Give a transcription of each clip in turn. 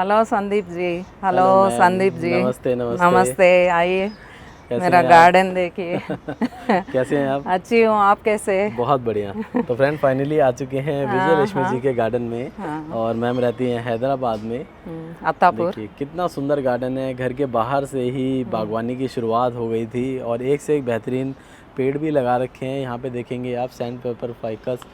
Hello Sandeep ji. Hello ma'am, Sandeep ji. नमस्ते नमस्ते। नमस्ते, आइए कैसे मेरा हैं आप? गार्डन देखिए। कैसे हैं आप? अच्छी हूँ, आप कैसे? बहुत बढ़िया। तो फ्रेंड फाइनली आ चुके हैं विजय हाँ लक्ष्मी हाँ जी के गार्डन में। हाँ। और मैम रहती हैं हैदराबाद में। अत्तापुर। देखिए कितना सुंदर गार्डन है, घर के बाहर से ही बागवानी की शुरुआत हो गई थी और एक से एक बेहतरीन पेड़ भी लगा रखे हैं। यहाँ पे देखेंगे आप सैंड पेपर फाइकस,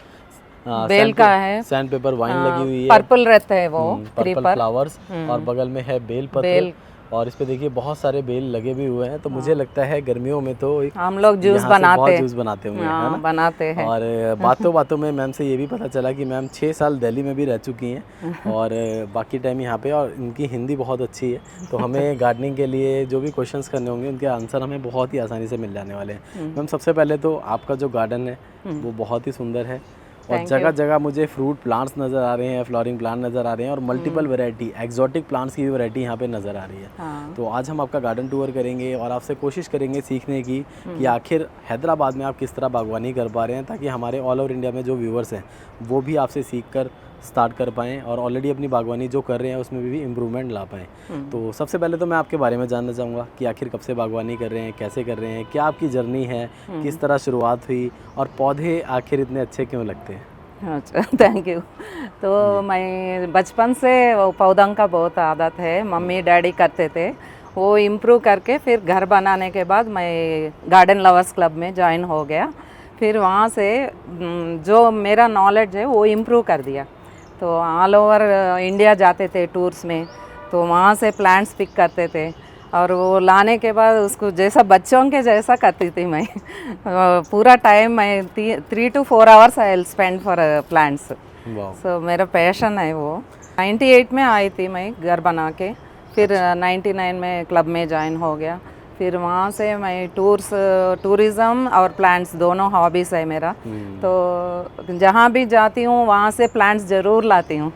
बेल का है। सैंड पेपर वाइन लगी हुई है, पर्पल रहता है वो पर्पल क्रीपर। फ्लावर्स, और बगल में है बेल पत्र। बेल। और इस पे देखिए बहुत सारे बेल लगे भी हुए हैं। तो मुझे लगता है गर्मियों में तो हम लोग जूस यहाँ से बहुत बनाते। जूस बनाते होंगे, है हाँ, ना? बनाते हैं। और बातों बातों में मैम से ये भी पता चला कि मैम 6 साल दिल्ली में भी रह चुकी हैं और बाकी टाइम यहाँ पे, और इनकी हिंदी बहुत अच्छी है। तो हमें गार्डनिंग के लिए जो भी क्वेश्चंस करने होंगे उनके आंसर हमें बहुत ही आसानी से मिल जाने वाले हैं। मैम सबसे पहले तो आपका जो गार्डन है वो बहुत ही सुंदर है और Thank जगह you। जगह मुझे फ्रूट प्लांट्स नज़र आ रहे हैं, फ्लोरिंग प्लांट नज़र आ रहे हैं और मल्टीपल वैरायटी एक्जॉटिक प्लांट्स की भी वैरायटी यहाँ पे नज़र आ रही है। हाँ। तो आज हम आपका गार्डन टूर करेंगे और आपसे कोशिश करेंगे सीखने की कि आखिर हैदराबाद में आप किस तरह बागवानी कर पा रहे हैं, ताकि हमारे ऑल ओवर इंडिया में जो व्यूवर्स हैं वो भी आपसे सीख कर स्टार्ट कर पाएँ और ऑलरेडी अपनी बागवानी जो कर रहे हैं उसमें भी इम्प्रूवमेंट ला पाएँ। तो सबसे पहले तो मैं आपके बारे में जानना चाहूँगा कि आखिर कब से बागवानी कर रहे हैं, कैसे कर रहे हैं, क्या आपकी जर्नी है, किस तरह शुरुआत हुई और पौधे आखिर इतने अच्छे क्यों लगते हैं? अच्छा, थैंक यू। तो मैं बचपन से वो पौधों का बहुत आदत है, मम्मी डैडी करते थे। वो इम्प्रूव करके फिर घर बनाने के बाद मैं गार्डन लवर्स क्लब में ज्वाइन हो गया। फिर वहाँ से जो मेरा नॉलेज है वो इम्प्रूव कर दिया। तो ऑल ओवर इंडिया जाते थे टूर्स में, तो वहाँ से प्लांट्स पिक करते थे और वो लाने के बाद उसको जैसा बच्चों के जैसा करती थी मैं। पूरा टाइम मैं 3 to 4 hours I will spend for plants. वाह। सो मेरा पैशन है वो। 98 में आई थी मैं घर बना के, फिर 99 में क्लब में ज्वाइन हो गया। फिर वहाँ से मैं टूरिज़्म और प्लांट्स दोनों हॉबीज़ है मेरा। तो जहाँ भी जाती हूँ वहाँ से प्लांट्स ज़रूर लाती हूँ,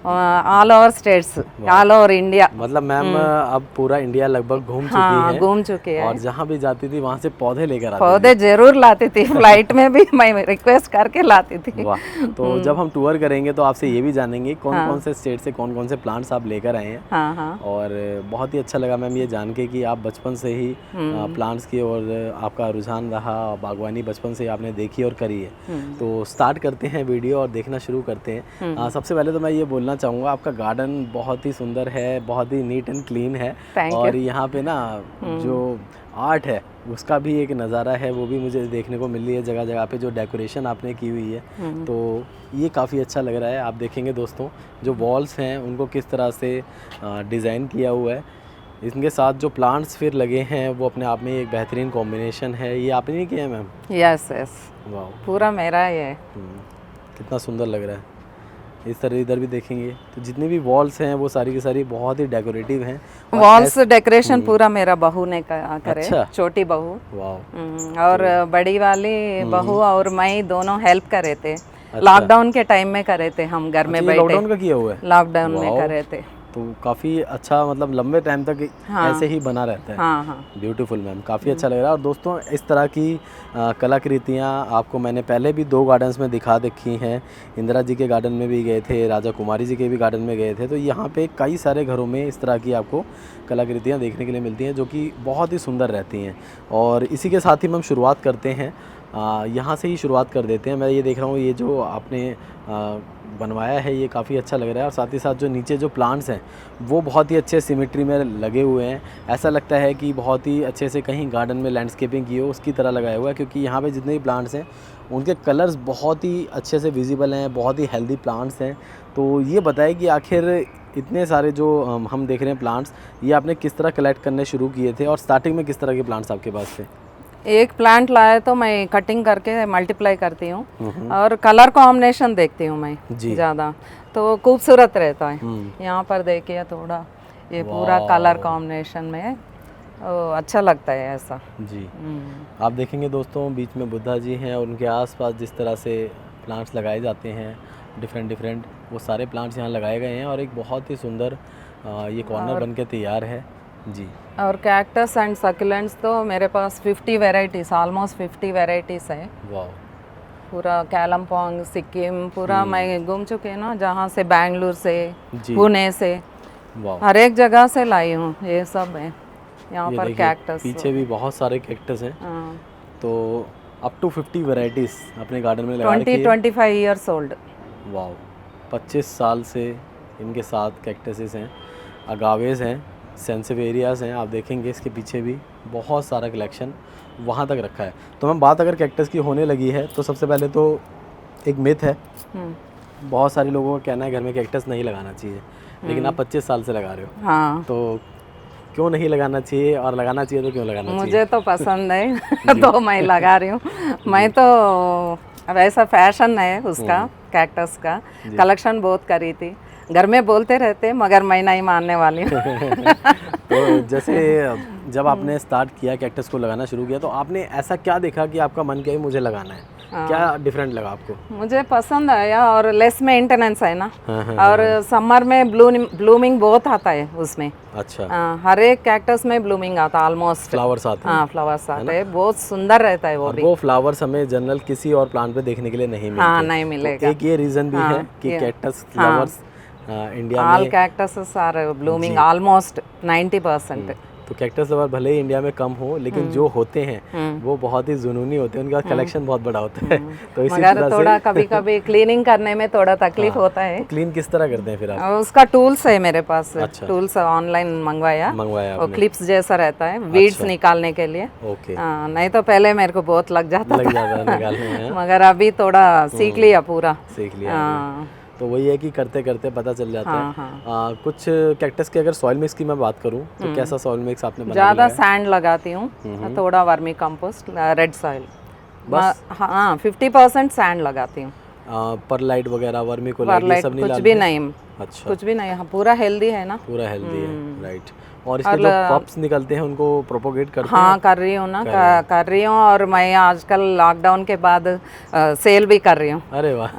all over states, all over India. मतलब मैम अब पूरा इंडिया लगभग घूम चुकी हाँ, है घूम चुके हैं। और जहाँ भी जाती थी वहाँ से पौधे लेकर आती पौधे जरूर लाती थी, फ्लाइट में भी मैं रिक्वेस्ट करके लाती थी। थी। वाह। तो जब हम टूर करेंगे तो आपसे ये भी जानेंगे कौन कौन से स्टेट से कौन कौन से प्लांट्स आप लेकर आए हैं। हाँ हाँ। और बहुत ही अच्छा लगा मैम ये जान के कि आप बचपन से ही प्लांट्स की और आपका रुझान रहा, बागवानी बचपन से आपने देखी और करी है। तो स्टार्ट करते हैं वीडियो और देखना शुरू करते हैं। सबसे पहले तो मैं ये बोलना चाहूँगा आपका गार्डन बहुत ही सुंदर है, बहुत ही नीट एंड क्लीन है। और यहाँ पे ना जो आर्ट है उसका भी एक नज़ारा है, वो भी मुझे देखने को मिल रही है जगह जगह पे, जो डेकोरेशन आपने की हुई है। तो ये काफ़ी अच्छा लग रहा है। आप देखेंगे दोस्तों जो वॉल्स हैं उनको किस तरह से डिज़ाइन किया हुआ है, इनके साथ जो प्लांट्स फिर लगे हैं वो अपने आप में एक बेहतरीन कॉम्बिनेशन है। ये आपने नहीं किया है मैम? यस यस, वाह, पूरा मेरा ही है। कितना सुंदर लग रहा है। इस तरह इधर भी देखेंगे तो जितनी भी वॉल्स हैं वो सारी की सारी बहुत ही डेकोरेटिव हैं। वॉल्स डेकोरेशन पूरा मेरा बहू ने करे। अच्छा। छोटी बहू वाह। और बड़ी वाली बहू और मैं दोनों हेल्प करे थे। अच्छा। लॉकडाउन के टाइम में करे थे, हम घर में बैठे। लॉकडाउन का किया हुआ है? लॉकडाउन में करे थे। तो काफ़ी अच्छा, मतलब लंबे टाइम तक ऐसे ही बना रहता है। हाँ हाँ। ब्यूटीफुल मैम, काफ़ी अच्छा लग रहा है। और दोस्तों इस तरह की कलाकृतियाँ आपको मैंने पहले भी 2 गार्डन्स में दिखा देखी हैं। इंदिरा जी के गार्डन में भी गए थे, राजा कुमारी जी के भी गार्डन में गए थे। तो यहाँ पे कई सारे घरों में इस तरह की आपको कलाकृतियाँ देखने के लिए मिलती हैं जो कि बहुत ही सुंदर रहती हैं। और इसी के साथ ही हम शुरुआत करते हैं, यहाँ से ही शुरुआत कर देते हैं। मैं ये देख रहा हूँ ये जो आपने बनवाया है ये काफ़ी अच्छा लग रहा है और साथ ही साथ जो नीचे जो प्लांट्स हैं वो बहुत ही अच्छे सिमेट्री में लगे हुए हैं। ऐसा लगता है कि बहुत ही अच्छे से कहीं गार्डन में लैंडस्केपिंग की हो उसकी तरह लगाया हुआ है, क्योंकि यहाँ पे जितने भी प्लांट्स हैं उनके कलर्स बहुत ही अच्छे से विजिबल हैं, बहुत ही हेल्दी प्लांट्स हैं। तो ये बताएं कि आखिर इतने सारे जो हम देख रहे हैं प्लांट्स, ये आपने किस तरह कलेक्ट करने शुरू किए थे और स्टार्टिंग में किस तरह के प्लांट्स आपके पास थे? एक प्लांट लाया तो मैं कटिंग करके मल्टीप्लाई करती हूँ और कलर कॉम्बिनेशन देखती हूँ मैं ज़्यादा, तो खूबसूरत रहता है। यहाँ पर देखिए थोड़ा ये पूरा कलर कॉम्बिनेशन में अच्छा लगता है ऐसा जी। आप देखेंगे दोस्तों बीच में बुद्धा जी हैं और उनके आसपास जिस तरह से प्लांट्स लगाए जाते हैं डिफरेंट वो सारे प्लांट्स यहाँ लगाए गए हैं और एक बहुत ही सुंदर ये कॉर्नर बन के तैयार है जी। और कैक्टस एंड सकुलेंट्स तो मेरे पास 50 वेराइटीज़, ऑलमोस्ट 50 वेराइटीज़ है। वाह। पूरा कालिम्पोंग, सिक्किम पूरा मैं घूम चुके हैं ना, जहाँ से बेंगलुरु से, पुणे से, वाह, हर एक जगह से लाई हूँ, ये सब है यहाँ ये पर देखिए कैक्टस। पीछे भी बहुत सारे कैक्टस हैं। हाँ, तो अप टू 50 वैरायटीज़ अपने गार्डन में लगा रखी है। 25 ईयर्स ओल्ड। वाह, 25 साल से इनके साथ कैक्टसेस हैं, अगावेज हैं, सेंसिवेरियाज हैं। आप देखेंगे इसके पीछे भी बहुत सारा कलेक्शन वहाँ तक रखा है। तो हम बात अगर कैक्टस की होने लगी है तो सबसे पहले तो एक मिथ है, बहुत सारे लोगों का कहना है घर में कैक्टस नहीं लगाना चाहिए, लेकिन आप 25 साल से लगा रहे हो, हाँ, तो क्यों नहीं लगाना चाहिए, और लगाना चाहिए तो क्यों लगाना चाहिए? मुझे तो पसंद है तो मैं लगा रही हूँ। मैं तो वैसा फैशन है उसका, कैक्टस का कलेक्शन बहुत करी थी। घर में बोलते रहते मगर मैं नहीं मानने वाली हूँ। तो जैसे जब आपने स्टार्ट किया कैक्टस को लगाना शुरू किया, तो आपने ऐसा क्या देखा कि आपका मन किया कि मुझे लगाना है? क्या डिफरेंट लगा आपको? मुझे पसंद आया और लेस मेंटेनेंस है ना। हाँ, और समर में ब्लूमिंग बहुत आता है उसमें। अच्छा, हर एक कैक्टस में ब्लूमिंग आता ऑलमोस्ट। फ्लावर्स आते हैं। हाँ, फ्लावर्स आते हैं, बहुत सुंदर रहता है वो और भी। वो फ्लावर्स हमें जनरल किसी और प्लांट पे देखने के लिए नहीं मिलते। हाँ, नहीं तो मिलेगा। एक ये रीज़न भी है कि कैक्टस फ्लावर्स इंडिया ऑल में, कैक्टसेस आर ब्लूमिंग ऑलमोस्ट 90%। तो कैक्टस लवर भले ही इंडिया में कम हो, लेकिन जो होते हैं वो बहुत ही जुनूनी होते हैं, उनका कलेक्शन बहुत बड़ा होता है। तो इसी मगर तरह थोड़ा से कभी कभी क्लीनिंग करने में थोड़ा तकलीफ होता है। क्लीन किस तरह करते हैं फिर आप? उसका टूल्स है मेरे पास। अच्छा। टूल्स ऑनलाइन मंगवाया मंगवाया और क्लिप्स जैसा रहता है वीड्स निकालने के लिए। ओके, नहीं तो पहले मेरे को बहुत लग जाता लग था जाता है निकालने में। मगर अभी थोड़ा सीख लिया पूरा। सीख लिया हाँ, आपने। तो वही है कि करते करते पता चल जाता है। हाँ। कुछ कैक्टस के अगर सॉइल मिक्स की मैं बात करूं तो कैसा सॉइल मिक्स आपने बना ज़्यादा सैंड लगाती हूँ, थोड़ा वर्मी कंपोस्ट, रेड सॉइल। बस? हाँ, 50% सैंड लगाती हूँ। परलाइट वगैरह, वर्मी कोलाइट, ये सब नहीं कुछ डालते? भी नहीं, अच्छा, कुछ भी नहीं। हाँ, पूरा हेल्दी है ना। पूरा हेल्दी है, राइट। और इसके जो पप्स निकलते हैं उनको प्रोपोगेट करते हैं? हाँ, कर रही हूँ ना, कर रही हूँ। और मैं आजकल लॉकडाउन के बाद सेल भी कर रही हूँ। अरे वाह,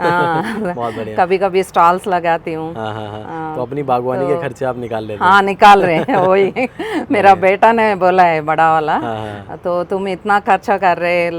बहुत बढ़िया। कभी कभी स्टॉल्स लगाती हूँ। हाँ हाँ हाँ, तो अपनी बागवानी के खर्चे आप निकाल लेते हैं? हाँ, निकाल रहे हैं वही। मेरा बेटा ने बोला है, बड़ा वाला, हाँ, तो तुम इतना खर्चा कर रहे,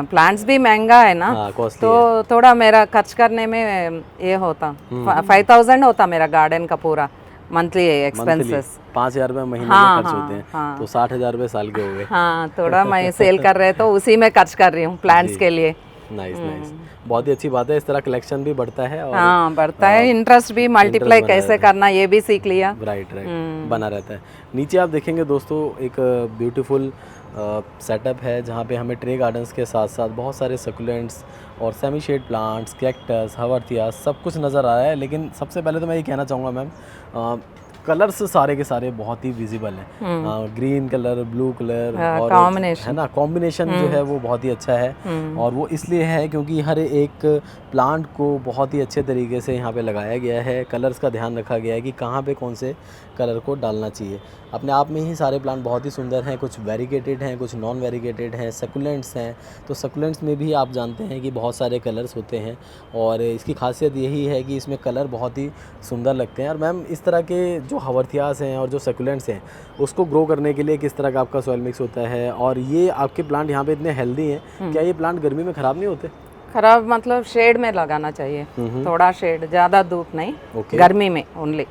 प्लांट्स भी महंगा है ना, हाँ, कॉस्टली तो थोड़ा मेरा खर्च करने में ये होता 5000 होता मेरा गार्डन का पूरा मंथली एक्सपेंसेस। 5,000 रुपये महीने में खर्च होते हैं, तो 60,000 रुपये साल के हो गए। हाँ, थोड़ा मैं सेल कर रहे तो उसी में खर्च कर रही हूँ प्लांट्स के लिए। नाइस नाइस, बहुत ही अच्छी बात है। इस तरह कलेक्शन भी बढ़ता है और हाँ, बढ़ता है, इंटरेस्ट भी मल्टीप्लाई कैसे करना ये भी सीख लिया। राइट राइट, बना रहता है। नीचे आप देखेंगे दोस्तों एक ब्यूटीफुल सेटअप है जहाँ पे हमें ट्रे गार्डन्स के साथ साथ बहुत सारे सकुलेंट्स और सेमी शेड प्लांट्स, कैक्टस, हवर्तिया सब कुछ नज़र आ रहा है। लेकिन सबसे पहले तो मैं ये कहना चाहूँगा मैम, कलर्स सारे के सारे बहुत ही विजिबल हैं। ग्रीन कलर, ब्लू कलर और है ना, कॉम्बिनेशन जो है वो बहुत ही अच्छा है। और वो इसलिए है क्योंकि हर एक प्लांट को बहुत ही अच्छे तरीके से यहाँ पे लगाया गया है। कलर्स का ध्यान रखा गया है कि कहाँ पे कौन से कलर को डालना चाहिए। अपने आप में ही सारे प्लांट बहुत ही सुंदर हैं, कुछ वेरीगेटेड हैं, कुछ नॉन वेरीगेटेड हैं, सकुलेंट्स हैं। तो सकुलेंट्स में भी आप जानते हैं कि बहुत सारे कलर्स होते हैं और इसकी खासियत यही है कि इसमें कलर बहुत ही सुंदर लगते हैं। और मैम इस तरह के जो हवर्तियास हैं और जो सकुलेंट्स हैं उसको ग्रो करने के लिए किस तरह का आपका सॉइल मिक्स होता है? और ये आपके प्लांट यहाँ पे इतने हेल्दी हैं, क्या ये प्लांट गर्मी में ख़राब नहीं होते? खराब मतलब शेड में लगाना चाहिए, थोड़ा शेड, ज़्यादा धूप नहीं, गर्मी में ओनली।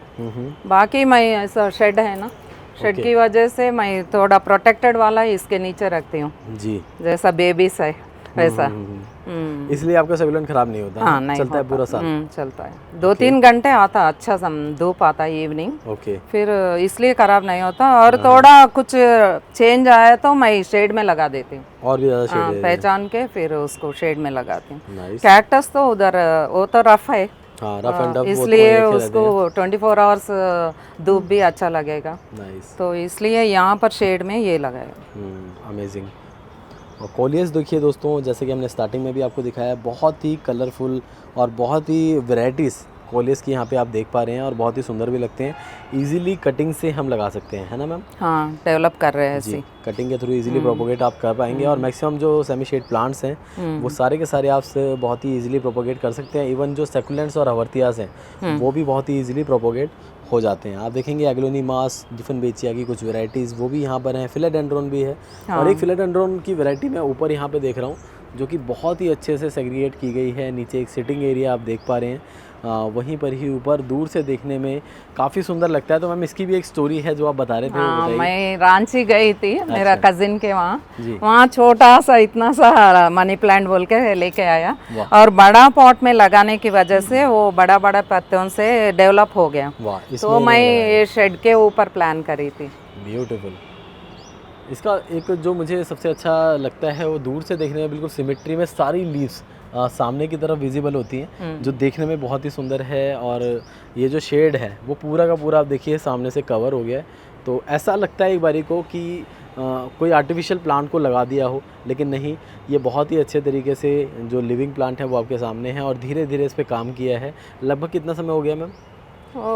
बाकी मैं ऐसा शेड है ना, शेड की वजह से मैं थोड़ा प्रोटेक्टेड वाला ही इसके नीचे रखती हूँ जी, जैसा बेबीज है वैसा। इसलिए आपका सकुलेंट खराब नहीं होता? हाँ, नहीं चलता है पूरा साल? चलता है, 2-3 घंटे आता, अच्छा धूप आता है इवनिंग। ओके, फिर इसलिए खराब नहीं होता। और थोड़ा कुछ चेंज आया तो मैं शेड में लगा देती हूँ, और भी ज़्यादा शेड पहचान के फिर उसको शेड में लगाती हूँ। कैक्टस तो उधर वो तो रफ है, हाँ, रफ एंड टफ, इसलिए उसको 24 आवर्स धूप भी अच्छा लगेगा। तो इसलिए यहाँ पर शेड में ये लगाया। अमेजिंग। और कोलियस देखिए दोस्तों, जैसे कि हमने स्टार्टिंग में भी आपको दिखाया, बहुत ही कलरफुल और बहुत ही वैरायटीज़ कोलियस की यहाँ पे आप देख पा रहे हैं और बहुत ही सुंदर भी लगते हैं। इजीली कटिंग से हम लगा सकते हैं, है ना मैम? हाँ, डेवलप कर रहे हैं जी, कटिंग के थ्रू इजीली प्रोपोगेट आप कर पाएंगे। और मैक्सिमम जो सेमी शेड प्लांट्स हैं वो सारे के सारे आप बहुत ही इजीली प्रोपोगेट कर सकते हैं। इवन जो सेकुलेंट्स और हवर्तियास हैं वो भी बहुत ही इजीली प्रोपोगेट हो जाते हैं। आप देखेंगे एग्लोनीमास, डिफेनबेचिया की कुछ वेराइटीज़ वो भी यहाँ पर हैं, फिलेडेंड्रोन भी है। और एक फिलेडेंड्रोन की वैरायटी मैं ऊपर यहाँ पे देख रहा हूँ जो कि बहुत ही अच्छे से सेग्रीगेट की गई है। नीचे एक सिटिंग एरिया आप देख पा रहे हैं वहीं पर ही ऊपर दूर से देखने में काफ़ी सुंदर लगता है। तो मैम इसकी भी एक स्टोरी है जो आप बता रहे थे, वो हाँ, बताइए। मैं रांची गई थी मेरा अच्छा। कजिन के वहाँ। जी। वहाँ छोटा सा इतना सा मनी प्लांट बोल के लेके आया, वाह। और बड़ा पॉट में लगाने की वजह से वो बड़ा बड़ा पत्तों से डेवलप हो गया। वाह, तो इसमें मैं इन्होंने लगाया। ये शेड के ऊपर प्लान करी थी। ब्यूटीफुल। इसका एक जो मुझे सबसे अच्छा लगता है वो दूर से देखने में बिल्कुल सिमेट्री में सारी लीव्स सामने की तरफ विजिबल होती हैं, जो देखने में बहुत ही सुंदर है। और ये जो शेड है वो पूरा का पूरा आप देखिए सामने से कवर हो गया है। तो ऐसा लगता है एक बारी को कि कोई आर्टिफिशियल प्लांट को लगा दिया हो, लेकिन नहीं, ये बहुत ही अच्छे तरीके से जो लिविंग प्लांट है वो आपके सामने है और धीरे धीरे इस पर काम किया है। लगभग कितना समय हो गया मैम? वो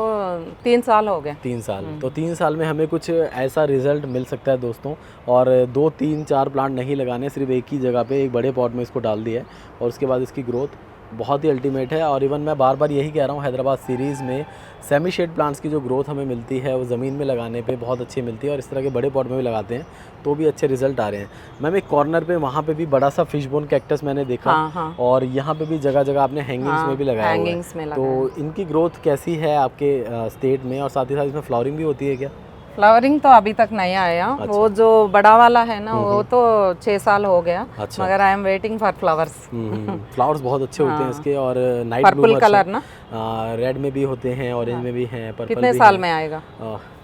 3 साल हो गए। 3 साल। तो 3 साल में हमें कुछ ऐसा रिजल्ट मिल सकता है दोस्तों। और 2 3 4 प्लांट नहीं लगाने, सिर्फ एक ही जगह पे एक बड़े पॉट में इसको डाल दिया है और उसके बाद इसकी ग्रोथ बहुत ही अल्टीमेट है। और इवन मैं बार बार यही कह रहा हूँ, हैदराबाद सीरीज़ में सेमी शेड प्लांट्स की जो ग्रोथ हमें मिलती है वो ज़मीन में लगाने पे बहुत अच्छी मिलती है, और इस तरह के बड़े पॉट में भी लगाते हैं तो भी अच्छे रिजल्ट आ रहे हैं। मैम एक कॉर्नर पे वहाँ पे भी बड़ा सा फिश बोन कैक्टस मैंने देखा। हाँ, हाँ। और यहाँ पे भी जगह जगह आपने हैंगिंग्स में भी लगाया हुआ है। हैंगिंग्स में लगाया। तो इनकी ग्रोथ कैसी है आपके स्टेट में, और साथ ही साथ इसमें फ्लावरिंग भी होती है क्या? फ्लावरिंग तो अभी तक नहीं आया। वो जो बड़ा वाला है ना, वो तो 6 साल हो गया। अच्छा। मगर I am waiting for flowers. Flowers बहुत अच्छे होते हैं इसके। और नाइट पर्पल कलर ना, रेड में भी होते हैं, ऑरेंज में भी हैं, पर्पल कितने भी साल हैं। में आएगा?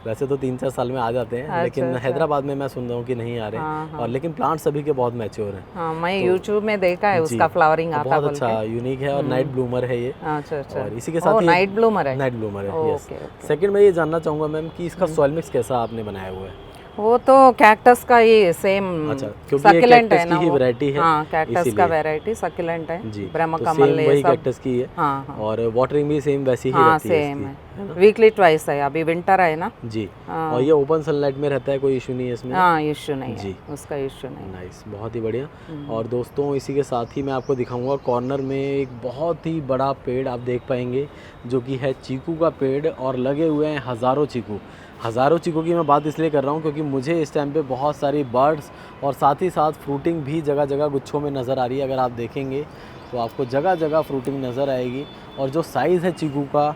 वैसे तो 3 4 साल में आ जाते हैं, लेकिन हैदराबाद में मैं सुन रहा हूँ कि नहीं आ रहे हैं। और लेकिन प्लांट सभी के बहुत मैच्योर हैं। हाँ, मैं यूट्यूब में देखा है उसका फ्लावरिंग आता बहुत बोल अच्छा यूनिक है। और नाइट ब्लूमर है ये। अच्छा अच्छा। और इसी के साथ नाइट ब्लूमर है। नाइट ब्लूमर है, यस। Okay okay. सेकंड मैं ये जानना चाहूँगा मैम कि इसका सॉइल मिक्स कैसा आपने बनाया हुआ है? वो तो कैक्टस का ही सेम। अच्छा, क्योंकि ये सक्यूलेंट है कैक्टस ना की ही वो। वैरायटी है। हाँ, कैक्टस का इसीलिए। वैरायटी सक्यूलेंट है। जी, ब्रह्म तो कमल सेम ये वही सब। कैक्टस की है। हाँ हाँ। और वाटरिंग भी सेम वैसी ही हाँ, रहती है सेम इसकी। है। वीकली ट्वाइस है, अभी विंटर है ना। जी। और ये ओपन सनलाइट में रहता है, कोई इशू नहीं है इसमें? हाँ, इश्यू नहीं है जी। उसका, इश्यू नहीं है। नाइस, बहुत ही बढ़िया। और दोस्तों इसी के साथ ही मैं आपको दिखाऊंगा कॉर्नर में एक बहुत ही बड़ा पेड़ आप देख पाएंगे, जो कि है चीकू का पेड़। और लगे हुए हैं हज़ारों चीकू। हज़ारों चीकू की मैं बात इसलिए कर रहा हूँ क्योंकि मुझे इस टाइम पे बहुत सारी बर्ड्स और साथ ही साथ फ्रूटिंग भी जगह जगह गुच्छों में नज़र आ रही है। अगर आप देखेंगे तो आपको जगह जगह फ्रूटिंग नज़र आएगी। और जो साइज़ है चीकू का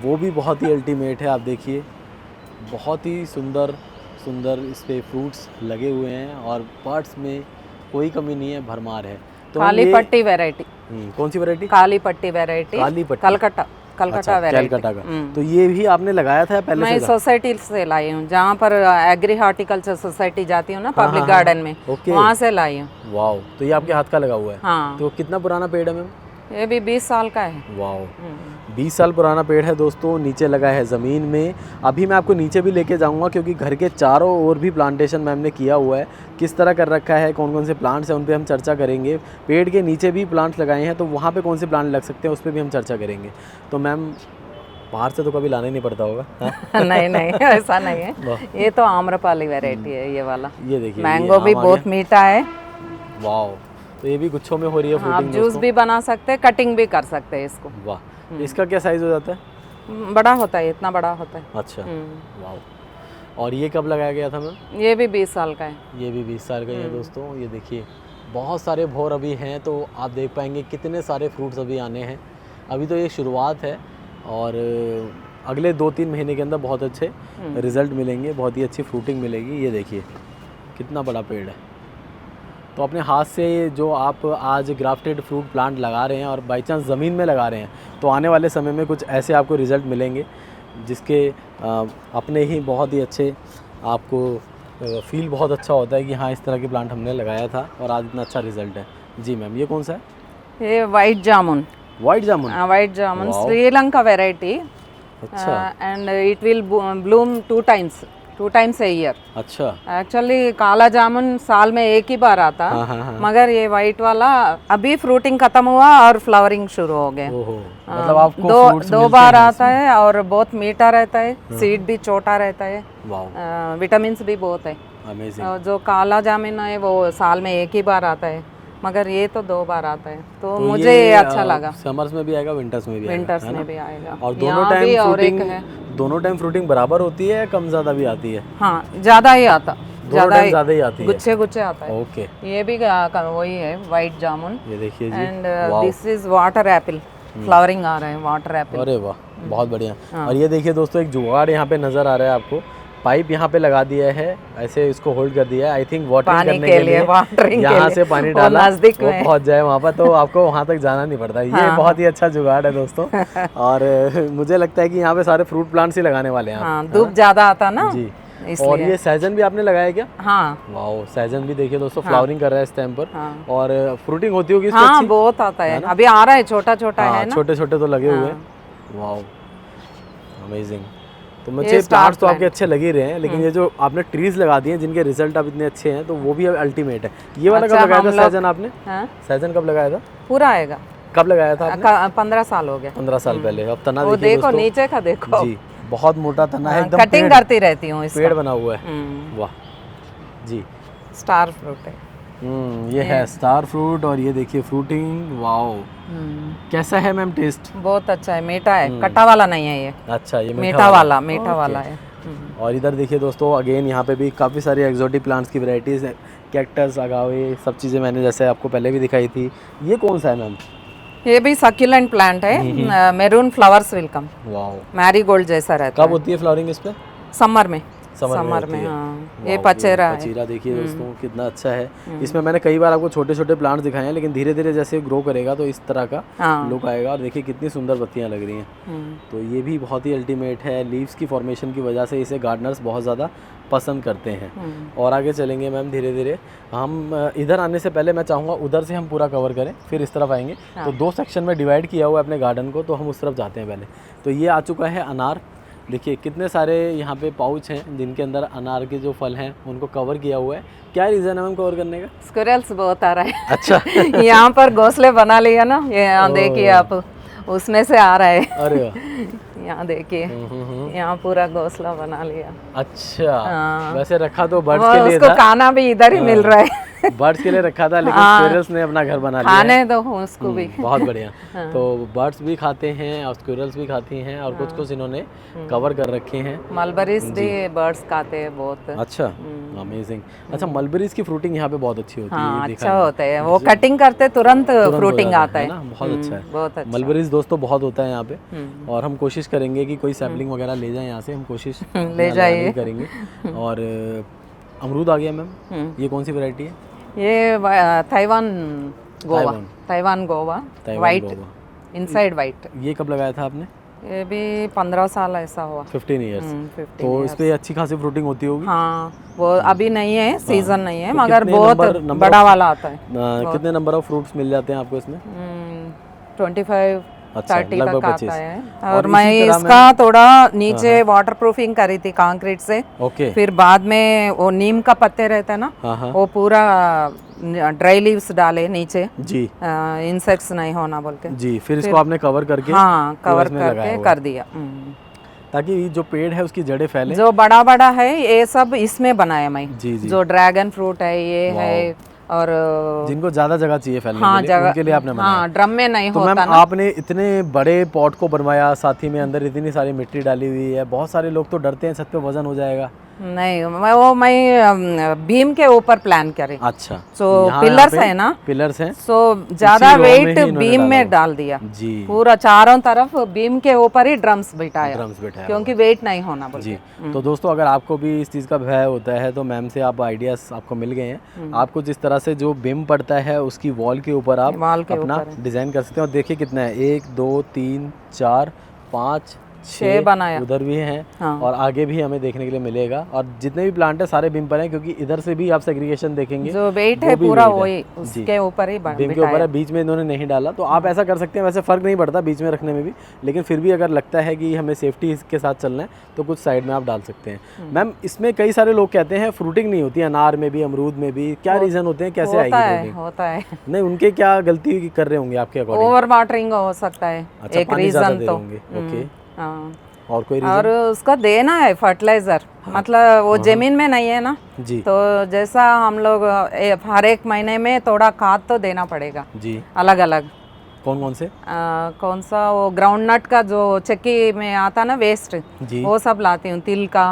वो भी बहुत ही अल्टीमेट है। आप देखिए, बहुत ही सुंदर सुंदर इस पे फ्रूट्स लगे हुए हैं और बर्ड्स में कोई कमी नहीं है, भरमार है। तो काली पट्टी वैरायटी। कौन सी वैरायटी? काली पट्टी वैरायटी। काली पट्टी। कलकत्ता वैरायटी। कलकत्ता का। तो ये भी आपने लगाया था पहले मैं से? सोसाइटी से लाई हूँ, जहाँ पर एग्री हॉर्टिकल्चर सोसाइटी जाती हूँ ना, पब्लिक गार्डन में, वहाँ से लाई हूँ। वाओ, तो ये आपके हाथ का लगा हुआ है? हाँ। तो कितना पुराना पेड़ है मैम? ये भी 20 साल का है। वाओ, 20 साल पुराना पेड़ है दोस्तों। नीचे लगा है ज़मीन में। अभी मैं आपको नीचे भी लेके जाऊंगा क्योंकि घर के चारों ओर भी प्लांटेशन मैम ने किया हुआ है। किस तरह कर रखा है, कौन कौन से प्लांट्स हैं, उन पे हम चर्चा करेंगे। पेड़ के नीचे भी प्लांट्स लगाए हैं, तो वहाँ पे कौन से प्लांट लग सकते हैं उस पर भी हम चर्चा करेंगे। तो मैम बाहर से तो कभी लाना ही नहीं पड़ता होगा? नहीं नहीं, ऐसा नहीं है। ये तो आम्रपाली वैरायटी है, ये वाला। ये देखिए, मैंगो भी बहुत मीठा है। वाओ, तो ये भी गुच्छों में हो रही है आप फ्रूटिंग। जूस भी बना सकते हैं, कटिंग भी कर सकते हैं इसको। वाह, इसका क्या साइज़ हो जाता है? बड़ा होता है, इतना बड़ा होता है। अच्छा, वाह। और ये कब लगाया गया था मैम? ये भी 20 साल का है। ये भी 20 साल का ही है दोस्तों। ये देखिए, बहुत सारे भोर अभी हैं, तो आप देख पाएंगे कितने सारे फ्रूट्स अभी आने हैं। अभी तो ये शुरुआत है और अगले 2-3 महीने के अंदर बहुत अच्छे रिजल्ट मिलेंगे, बहुत ही अच्छी फ्रूटिंग मिलेगी। ये देखिए कितना बड़ा पेड़ है। तो अपने हाथ से जो आप आज ग्राफ्टेड फ्रूट प्लांट लगा रहे हैं और बाई चांस ज़मीन में लगा रहे हैं, तो आने वाले समय में कुछ ऐसे आपको रिज़ल्ट मिलेंगे जिसके अपने ही बहुत ही अच्छे आपको फील बहुत अच्छा होता है कि हाँ, इस तरह के प्लांट हमने लगाया था और आज इतना अच्छा रिज़ल्ट है। जी मैम, ये कौन सा है? ये वाइट जामुन। वाइट जामुन? वाइट जामुन श्रीलंका वैरायटी। अच्छा। And it will Bloom 2 times a year. अच्छा। एक्चुअली काला जामुन साल में एक ही बार आता। हाँ। मगर ये वाइट वाला अभी फ्रूटिंग खत्म हुआ और फ्लावरिंग शुरू हो गया। ओहो, मतलब आपको फ्रूट्स दो मिलते बार हैं आता है और बहुत मीठा रहता है। सीड भी छोटा रहता है। वाओ, विटामिन भी बहुत है। अमेजिंग। जो काला जामुन है वो साल में एक ही बार आता है, मगर ये तो 2 बार आता है। तो मुझे ये अच्छा लगा। समर्स में भी आएगा, विंटर्स में भी आएगा? विंटर्स में भी आएगा। और दोनों टाइम फ्रूटिंग बराबर होती है, कम ज़्यादा भी आती है? हाँ, ज़्यादा ही आता। ज़्यादा ही आती है, गुच्छे आता है। ओके। ये भी वही है, वाइट जामुन। ये देखिए जी, and this is water apple. Flowering आ रहे हैं वाटर एप्पल। अरे वाह, बहुत बढ़िया। और ये देखिए दोस्तों, एक जुगाड़ यहाँ पे नज़र आ रहा है आपको, पाइप यहाँ पे लगा दिया है, ऐसे इसको होल्ड कर दिया है, आई थिंक वाटरिंग पानी करने के के लिए वाटरिंग यहाँ से पानी वो डाला नजदीक वो में। पहुँच जाए वहाँ पर, तो आपको वहाँ तक जाना नहीं पड़ता। ये बहुत ही अच्छा जुगाड़ है दोस्तों। और मुझे लगता है कि यहाँ पे सारे फ्रूट प्लांट्स ही लगाने वाले हैं आप। हाँ, धूप ज्यादा आता ना जी। इसलिए। और ये सहजन भी आपने लगाया क्या? हाँ वाओ, सहजन भी देखिए दोस्तों फ्लावरिंग कर रहा है इस टाइम पर। हाँ। और फ्रूटिंग होती होगी इसमें हाँ अच्छी? बहुत आता है, अभी आ रहा है, छोटा छोटा है ना। छोटे छोटे तो लगे हुए हैं। Wow, amazing. तो मुझे ये प्लांट्स तो plant। आपके अच्छे लग ही रहे हैं, लेकिन ये जो आपने ट्रीज लगा दिए हैं जिनके रिजल्ट अब इतने अच्छे हैं, तो वो भी अल्टीमेट है। ये वाला अच्छा, कब लगाया हम था लोग- सहजन आपने? हाँ? सहजन कब लगाया था? पूरा आएगा, कब लगाया था आपने? 15 साल हो गया। 15 साल पहले। अब तना वो देखिए देखो दोस्तों। नीचे का देखो। जी, बहुत मोटा तना है, एकदम कटिंग पेड़- करती रहती हूँ इसका। पेड़ बना हुआ है। हम्म, वाह जी। स्टार फ्रूट है। ये है स्टार फ्रूट, और ये देखिए फ्रूटिंग। वाओ, कैसा है मैम टेस्ट? बहुत अच्छा है, मीठा है, कट्टा वाला नहीं है ये, अच्छा, ये मीठा वाला ओके। है। और इधर देखिए दोस्तों, अगेन यहाँ पे भी काफ़ी सारी एक्जोटिक प्लांट्स की वैरायटीज़ है, कैक्टस, अगावे, सब चीज़ें मैंने जैसे आपको पहले भी दिखाई थी। ये कौन सा है मैम? ये भी सक्यूलेंट प्लांट है, maroon flowers will come, wow, marigold जैसा रहता कब होती है फ्लावरिंग इस पे? समर में। समर समर होती में है। हाँ। ये वाओ, पचेरा है। पचीरा देखिए दोस्तों कितना अच्छा है। इसमें मैंने कई बार आपको छोटे छोटे प्लांट्स दिखाए हैं, लेकिन धीरे धीरे जैसे ग्रो करेगा तो इस तरह का हाँ। लुक आएगा। और देखिए कितनी सुंदर पत्तियां लग रही हैं। तो ये भी बहुत ही अल्टीमेट है। लीव्स की फॉर्मेशन की वजह से इसे गार्डनर्स बहुत ज़्यादा पसंद करते हैं। और आगे चलेंगे मैम धीरे धीरे। हम इधर आने से पहले मैं चाहूँगा उधर से हम पूरा कवर करें, फिर इस तरफ आएंगे। तो 2 सेक्शन में डिवाइड किया हुआ है अपने गार्डन को, तो हम उस तरफ जाते हैं पहले। तो ये आ चुका है अनार। देखिए कितने सारे यहाँ पे पाउच हैं जिनके अंदर अनार के जो फल हैं उनको कवर किया हुआ है। क्या रीज़न है मैम कवर करने का? स्क्विरल्स बहुत आ रहा है। अच्छा। यहाँ पर घोंसले बना लिया ना, ये यहाँ देखिए आप, उसमें से आ रहा है। अरे वाह, यहाँ देखिए, यहाँ पूरा घोंसला बना लिया। अच्छा, हाँ। वैसे रखा तो बर्ड्स वो के लिए उसको था। खाना भी इधर ही मिल रहा है। बर्ड्स के लिए रखा था, लेकिन हाँ। स्क्विरल्स ने अपना घर बना लिया है। खाने दो उसको भी। बहुत बढ़िया। तो बर्ड्स भी खाते हैं और स्क्विरल्स भी खाती हैं, और कुछ कुछ इन्होंने कवर कर रखे हैं। मलबरीज भी बर्ड्स खाते हैं बहुत। अच्छा, अमेजिंग। अच्छा, मलबेरीज की फ्रूटिंग यहाँ पे बहुत अच्छी होती है। हाँ, ये देखा अच्छा है। होता है, वो कटिंग करते तुरंत तुरंत हो फ्रूटिंग जाता आता है ना, बहुत अच्छा है। बहुत अच्छा। मलबेरीज दोस्तों बहुत होता है यहाँ पे, और हम कोशिश करेंगे कि कोई सैपलिंग वगैरह ले जाएं यहाँ से। हम कोशिश ले यहाँ जाइए। लगाने की करेंगे। और अमरूद आ गया मैम, ये कौन सी वैरायटी है? ये Taiwan Goa, Taiwan. Taiwan Goa, Taiwan white, Goa. Inside white. ये कब लगाया था आपने? ये भी 15 साल ऐसा हुआ। 15 ईयर्स। 15 तो इस पे अच्छी खासी फ्रूटिंग होती होगी। हाँ, वो अभी नहीं है, सीजन नहीं है, तो मगर कितने बहुत नंबर बड़ा वाला आता है। कितने नंबर ऑफ फ्रूट्स मिल जाते हैं आपको इसमें? 25 अच्छा, 30 लगभग तक 25। आता है। और और इसी मैं तरह इसका थोड़ा नीचे वाटर प्रूफिंग करी थी कंक्रीट से। ओके। फिर बाद में वो नीम का पत्ते रहता है ना, हाँ हाँ वो पूरा ड्राई लीव्स डाले नीचे, जी इंसेक्ट्स नहीं होना बोल के। जी। फिर इसको आपने कवर करके हाँ, कवर इसमें लगाया करके हुआ कर दिया। ताकि जो पेड़ है उसकी जड़ें फैले। जो बड़ा बड़ा है ये सब इसमें बनाया मैं। जी जी। जो ड्रैगन फ्रूट है ये है, और जिनको ज्यादा जगह चाहिए फैलने हाँ, के लिए, उनके लिए आपने बनाया। हाँ, ड्रम में नहीं तो होता मैम ना। आपने इतने बड़े पॉट को बनवाया, साथ ही में अंदर इतनी सारी मिट्टी डाली हुई है। बहुत सारे लोग तो डरते हैं छत पे वजन हो जाएगा। नहीं, मैं बीम के ऊपर प्लान करे। अच्छा, तो यहाँ पिलर्स पे है ना, पिलर्स हैं। सो ज्यादा रो में ही वेट इन्होंने बीम डाला में हुआ। डाल दिया। जी, पूरा चारों तरफ बीम के ऊपर ही ड्रम्स बिठाया, ड्रम्स बैठा है क्योंकि वेट नहीं होना बोल जी। के। तो दोस्तों अगर आपको भी इस चीज़ का भय होता है तो मैम से आप आइडियाज आपको मिल गए हैं। आपको जिस तरह से जो बीम पड़ता है उसकी वॉल के ऊपर आप वॉल के अपना ऊपर डिजाइन कर सकते हैं। और देखिए कितना है, 1 2 3 4 5 6 बनाया। उधर भी हैं। हाँ। और आगे भी हमें देखने के लिए मिलेगा। और जितने भी प्लांट है सारे बीम पर हैं, क्योंकि इधर से भी आप सेग्रीगेशन देखेंगे जो वेट वो है भी पूरा weight है। वही जी। उसके ऊपर ही बीम के ऊपर है, बीच में इन्होंने नहीं डाला। तो आप ऐसा कर सकते हैं, वैसे फ़र्क नहीं पड़ता बीच में रखने में भी, लेकिन फिर भी अगर लगता है कि हमें सेफ्टी के साथ चलना है तो कुछ साइड में आप डाल सकते हैं। मैम इसमें कई सारे लोग कहते हैं फ्रूटिंग नहीं होती, अनार में भी अमरूद में भी, क्या रीज़न होते हैं, कैसे आएगी फ्रूटिंग? होता है। नहीं, उनके क्या गलती कर रहे होंगे आपके अकॉर्डिंग? ओवर वाटरिंग हो सकता है, अच्छा, एक पानी ज़्यादा रीजन दे तो। होंगे। ओके, हाँ, और कोई और रीज़न? उसका देना है फर्टिलाइजर, मतलब वो जमीन में नहीं है ना, जी तो जैसा हम लोग हर एक महीने में थोड़ा खाद तो देना पड़ेगा, जी। अलग अलग। कौन कौन से? कौन सा, वो ग्राउंड नट का जो चक्की में आता ना वेस्ट, जी। वो सब लाती हूँ। तिल का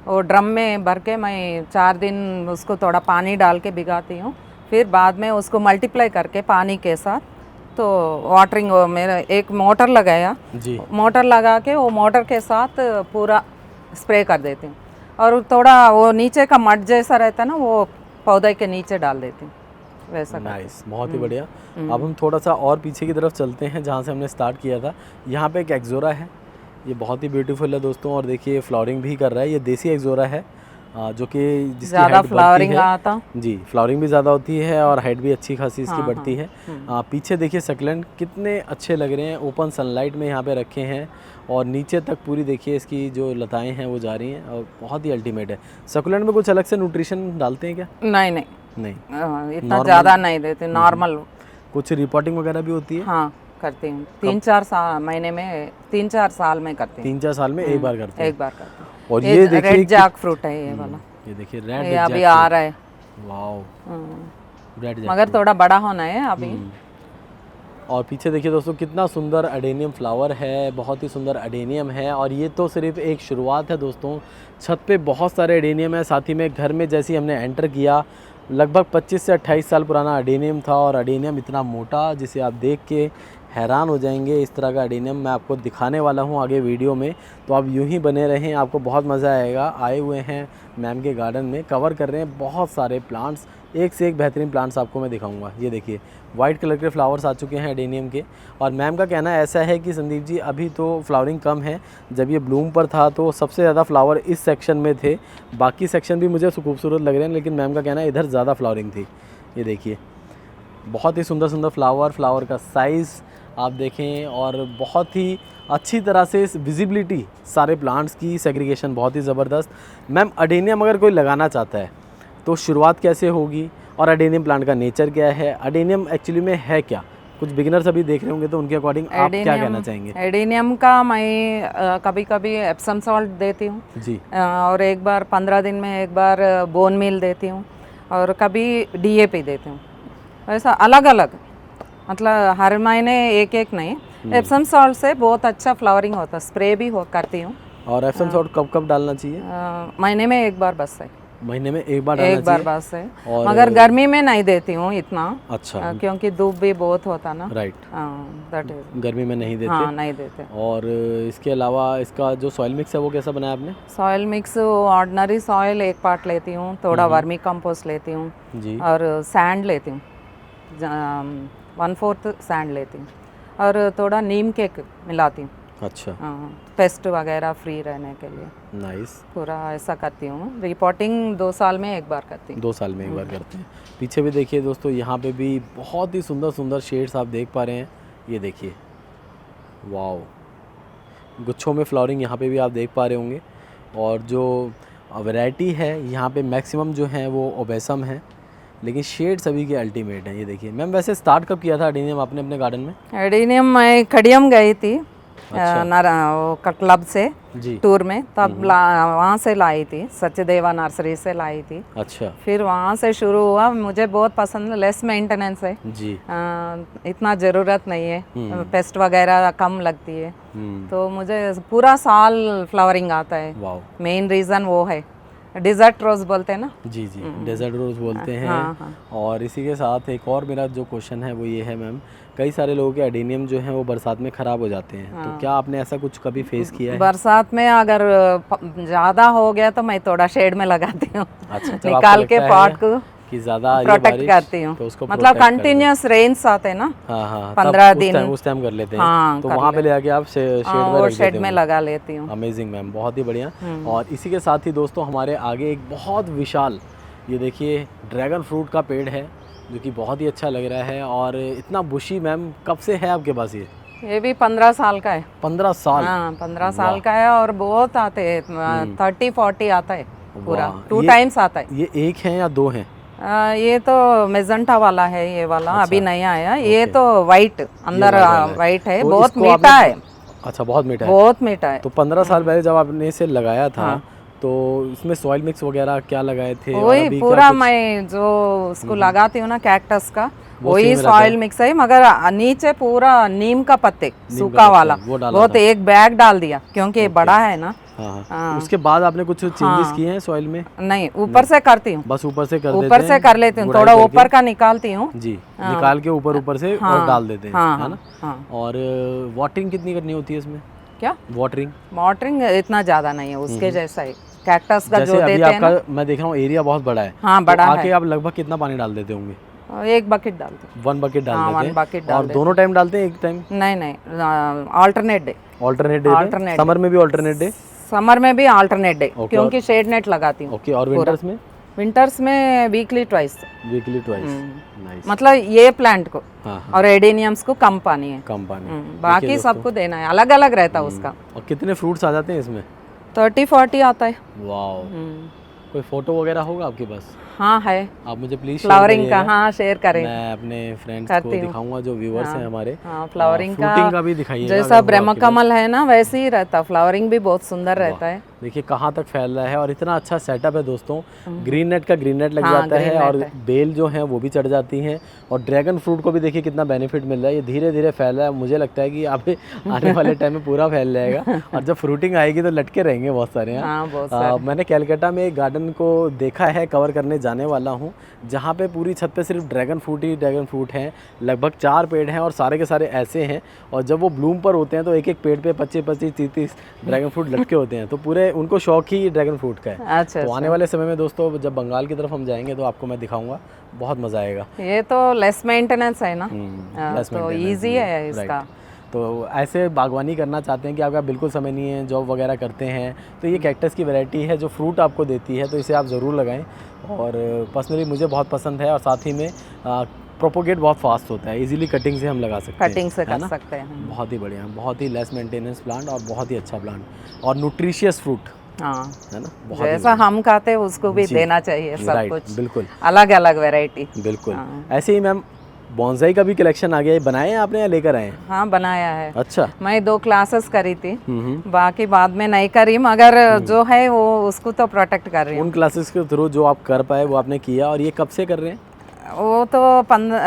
वो ड्रम में भर के मैं 4 दिन उसको थोड़ा पानी डाल के भिगाती हूँ, फिर बाद में उसको मल्टीप्लाई करके पानी के साथ तो वाटरिंग मेरा एक मोटर लगाया, जी मोटर लगा के वो मोटर के साथ पूरा स्प्रे कर देती हूँ। और थोड़ा वो नीचे का मड जैसा रहता है ना, वो पौधे के नीचे डाल देती हूँ, वैसा करती नाइस, बहुत ही बढ़िया। अब हम थोड़ा सा और पीछे की तरफ चलते हैं जहाँ से हमने स्टार्ट किया था। यहाँ पे एक एक्जोरा है, ये बहुत ही ब्यूटीफुल है दोस्तों, और देखिए फ्लावरिंग भी कर रहा है। ये देसी एक्जोरा है जो कि जिसकी ज़्यादा हाइट फ्लावरिंग बढ़ती है। आता। जी, फ्लावरिंग भी ज़्यादा होती है और हाइट भी अच्छी खासी इसकी हाँ, बढ़ती है। पीछे देखिए सक्लेंट कितने अच्छे लग रहे हैं, ओपन सनलाइट में यहाँ पे रखे हैं, और नीचे तक पूरी देखिए इसकी जो लताएं हैं वो जा रही हैं, और बहुत ही अल्टीमेट है। सक्लेंट में कुछ अलग से न्यूट्रिशन डालते हैं क्या? नहीं नहीं, नहीं। इतना ज़्यादा नहीं देते, नॉर्मल। कुछ रिपोर्टिंग वगैरह भी होती है? हाँ करती हूँ, 3-4 साल महीने में, 3-4 साल में करती हूँ, 3-4 साल में एक बार करते हैं। एक बार करती हूँ। और ये देखिए रेड जैक फ्रूट है ये वाला, ये देखिए ये रेड अभी आ रहा है, वाओ, रेड जैक। मगर थोड़ा बड़ा होना है अभी। और पीछे देखिए दोस्तों कितना सुंदर अडेनियम फ्लावर है, बहुत ही सुंदर अडेनियम है। और ये तो सिर्फ एक शुरुआत है दोस्तों, छत पे बहुत सारे अडेनियम है। साथ ही में घर में जैसे ही हमने एंटर किया, लगभग 25 से 28 साल पुराना अडेनियम था, और अडेनियम इतना मोटा जिसे आप देख के हैरान हो जाएंगे। इस तरह का अडेनियम मैं आपको दिखाने वाला हूँ आगे वीडियो में, तो आप यूं ही बने रहें, आपको बहुत मज़ा आएगा। आए हुए हैं मैम के गार्डन में, कवर कर रहे हैं बहुत सारे प्लांट्स, एक से एक बेहतरीन प्लांट्स आपको मैं दिखाऊंगा। ये देखिए वाइट कलर के फ्लावर्स आ चुके हैं अडेनियम के, और मैम का कहना ऐसा है कि संदीप जी अभी तो फ्लावरिंग कम है, जब ये ब्लूम पर था तो सबसे ज़्यादा फ्लावर इस सेक्शन में थे, बाकी सेक्शन भी मुझे खूबसूरत लग रहे हैं, लेकिन मैम का कहना है इधर ज़्यादा फ्लावरिंग थी। ये देखिए बहुत ही सुंदर सुंदर फ्लावर का साइज़ आप देखें, और बहुत ही अच्छी तरह से विजिबिलिटी सारे प्लांट्स की, सेग्रीगेशन बहुत ही ज़बरदस्त। मैम अडेनियम अगर कोई लगाना चाहता है तो शुरुआत कैसे होगी, और अडेनियम प्लांट का नेचर क्या है, अडेनियम एक्चुअली में है क्या? कुछ बिगिनर्स अभी देख रहे होंगे तो उनके अकॉर्डिंग आप क्या कहना चाहेंगे? एडेनियम का मैं कभी कभी एप्सम सॉल्ट देती हूँ जी, और एक बार 15 दिन में एक बार बोन मील देती हूँ, और कभी डीएपी देती हूँ, ऐसा अलग अलग, मतलब हर महीने एक एक नहीं। एप्सम सॉल्ट से बहुत अच्छा फ्लावरिंग होता है, स्प्रे भी करती हूँ। और एप्सम सॉल्ट कब कब डालना चाहिए? महीने में एक बार बस है, महीने में एक बार डालना एक बार चाहिए? बस है, और मगर गर्मी में नहीं देती हूँ इतना। अच्छा, क्योंकि धूप भी बहुत होता ना, राइट, दैट इज, गर्मी में नहीं देते। हाँ नहीं देते। और इसके अलावा इसका जो सॉइल मिक्स है वो कैसा बनाया आपने? Soil mix ordinary soil 1 part लेती हूँ, थोड़ा वर्मी कंपोस्ट लेती हूँ, जी, और सैंड लेती हूँ, 1/4 सैंड लेती हूँ, और थोड़ा नीम केक मिलाती हूँ, अच्छा, पेस्ट वगैरह फ्री रहने के लिए। नाइस। पूरा ऐसा करती हूँ। रिपोर्टिंग 2 साल में एक बार करती हूँ। 2 साल में एक बार करते हैं। पीछे भी देखिए दोस्तों, यहाँ पे भी बहुत ही सुंदर सुंदर शेड्स आप देख पा रहे हैं। ये देखिए, वाओ, गुच्छों में फ्लावरिंग यहाँ पे भी आप देख पा रहे होंगे। और जो वैरायटी है यहाँ पे मैक्सिमम जो है वो ओबेसम है, लेकिन शेड सभी के अल्टीमेट हैं। ये देखिए मैम, वैसे स्टार्ट कब किया था एडेनियम आपने अपने गार्डन में? एडेनियम मैं खड़ियम गई थी, वो क्लब से जी, टूर में, तब वहाँ से लाई थी, सचदेवा नर्सरी से लाई थी। अच्छा, फिर वहाँ से शुरू हुआ, मुझे बहुत पसंद, लेस मेंटेनेंस है, जी, इतना ज़रूरत नहीं है, पेस्ट वगैरह कम लगती है, हम्म, तो मुझे पूरा साल फ्लावरिंग आता है। वाओ, मेन रीज़न वो है, डिज़र्ट रोज बोलते हैं ना। जी जी, डेजर्ट रोज बोलते हैं। हाँ, हाँ। और इसी के साथ एक और मेरा जो क्वेश्चन है वो ये है मैम, कई सारे लोगों के एडेनियम जो हैं वो बरसात में ख़राब हो जाते हैं, तो क्या आपने ऐसा कुछ कभी फेस किया है? बरसात में अगर ज़्यादा हो गया तो मैं थोड़ा शेड में लगाती हूँ, अच्छा, जब निकाल आपको के लगता पॉट है को कि ज़्यादा प्रोटेक्ट करती हूँ, तो उसको मतलब protect कर कंटिन्यूस रेन्स आते हैं ना, हाँ हाँ, 15 तब दिन उस टाइम कर लेते हैं। हाँ, तो कर वहाँ पे ले आके आप शेड में वो रख शेड देते में हो। लगा लेती हूँ। अमेजिंग मैम, बहुत ही बढ़िया। और इसी के साथ ही दोस्तों हमारे आगे एक बहुत विशाल, ये देखिए ड्रैगन फ्रूट का पेड़ है, जो कि बहुत ही अच्छा लग रहा है। और इतना बुशी मैम, कब से है आपके पास ये? भी 15 साल का है। 15 साल? हाँ 15 साल का है, और बहुत आते हैं, 30-40 आता है पूरा, 2 टाइम्स आता है। ये एक है या 2 हैं? ये तो मेजेंटा वाला है, ये वाला अभी नहीं आया। ये तो वाइट, अंदर वाइट है, तो बहुत इसको मीठा है। अच्छा, बहुत मीठा है। बहुत मीठा है। तो 15 साल पहले जब आपने इसे लगाया था, तो इसमें सॉइल मिक्स वगैरह क्या लगाए थे? और वही अभी पूरा मैं जो उसको लगाती हूँ ना, कैक्टस का, वही सेम रहता सॉइल मिक्स है, मगर नीचे पूरा नीम का पत्ते सूखा वाला, वो डाला बहुत, एक बैग डाल दिया क्योंकि ये बड़ा है ना, हाँ हाँ। उसके बाद आपने कुछ चेंजेस किए हैं सॉइल में? नहीं, ऊपर से करती हूँ, बस ऊपर से कर देते ऊपर हैं, से कर लेती हूँ, गुड़ाई थोड़ा करके? ऊपर का निकालती हूँ जी, निकाल के ऊपर से और डाल देते हैं, है ना? हाँ। और वाटरिंग कितनी करनी होती है इसमें? क्या वाटरिंग? वाटरिंग इतना ज्यादा नहीं है, उसके जैसा ही कैक्टस का जैसे जो अभी देते हैं ना। आपका मैं देख रहा हूँ एरिया बहुत बड़ा है, हाँ, तो बड़ा आके है। आप लगभग कितना पानी डाल देते होंगे? एक बकेट डालती हूँ। 1 बकेट डाल हाँ, देते 1 हैं। बकेट डाल और देते दोनों टाइम डालते हैं, एक टाइम? नहीं, alternate day. Alternate day? Alternate summer में भी ऑल्टरनेट डे? समर में भी ऑल्टरनेट डे, Okay, क्योंकि शेड नेट लगाती हूँ। ओके। और विंटर्स में? विंटर्स में weekly twice, weekly twice. Nice. मतलब ये प्लांट को हाँ हाँ, और एडेनियम्स को कम पानी है, कम पानी। बाकी सबको देना है, अलग अलग रहता है उसका। और कितने फ्रूट्स आ जाते हैं इसमें? 30-40 आता है। वाओ। कोई फोटो वगैरह होगा आपके पास? हाँ है, आप मुझे प्लीज फ्लावरिंग का। हाँ, शेयर करें, मैं अपने फ्रेंड्स को करती हूँ। दिखाऊंगा जो व्यूअर्स हैं हमारे। हाँ, फ्लावरिंग फ्रूटिंग का भी दिखाइएगा जैसा अगर होगा ब्रह्म आपके पास। कमल है ना, वैसे ही रहता, फ्लावरिंग भी बहुत सुंदर रहता है। देखिए कहाँ तक फैल रहा है और इतना अच्छा सेटअप है दोस्तों। ग्रीन नेट का ग्रीन नेट लग हाँ, जाता है green और net है। बेल जो है वो भी चढ़ जाती हैं। और ड्रैगन फ्रूट को भी देखिए कितना बेनिफिट मिल रहा है, ये धीरे धीरे फैल रहा है। मुझे लगता है कि आप आने वाले टाइम में पूरा फैल जाएगा और जब फ्रूटिंग आएगी तो लटके रहेंगे बहुत सारे। हाँ, बहुत सारे। मैंने कैलकाटा में एक गार्डन को देखा है, कवर करने जाने वाला हूँ, जहाँ पे पूरी छत पे सिर्फ ड्रैगन फ्रूट ही ड्रैगन फ्रूट हैं। लगभग 4 पेड़ हैं और सारे के सारे ऐसे हैं, और जब वो ब्लूम पर होते हैं तो एक एक पेड़ पे 25-25, 30-30 ड्रैगन फ्रूट लटके होते हैं। तो पूरे उनको शौक ही ड्रैगन फ्रूट का है। अच्छा, तो आने वाले समय में दोस्तों जब बंगाल की तरफ हम जाएंगे तो आपको मैं दिखाऊंगा, बहुत मज़ा आएगा। ये तो लेस मेंटेनेंस है ना, less तो maintenance, इजी है इसका। तो ऐसे बागवानी करना चाहते हैं कि आपका बिल्कुल समय नहीं है, जॉब वगैरह करते हैं, तो ये कैक्टस की वैरायटी है जो फ्रूट आपको देती है, तो इसे आप ज़रूर लगाएं। और पर्सनली मुझे बहुत पसंद है, और साथ ही में प्रोपोगेट बहुत फास्ट होता है, इजीली कटिंग से हम लगा सकते हैं, कटिंग से है कर ना? सकते हैं। बहुत ही बढ़िया, बहुत ही लेस मेंटेनेंस प्लांट और बहुत ही अच्छा प्लांट और न्यूट्रिशियस फ्रूट, हाँ, है ना? बहुत जैसा हम खाते हैं उसको भी जी, देना चाहिए, सब राइट, कुछ बिल्कुल अलग अलग वैरायटी। बिल्कुल। ऐसे ही मैम बॉन्साई का भी कलेक्शन आ गया है, बनाए हैं आपने या लेकर आए हैं? हाँ, बनाया है। अच्छा। मैं 2 क्लासेस करी थी, हम्म। बाकी बाद में नहीं करी, मगर जो है वो उसको तो प्रोटेक्ट कर रही हूँ। उन क्लासेस के थ्रू जो आप कर पाए वो आपने किया, और ये कब से कर रहे हैं? वो तो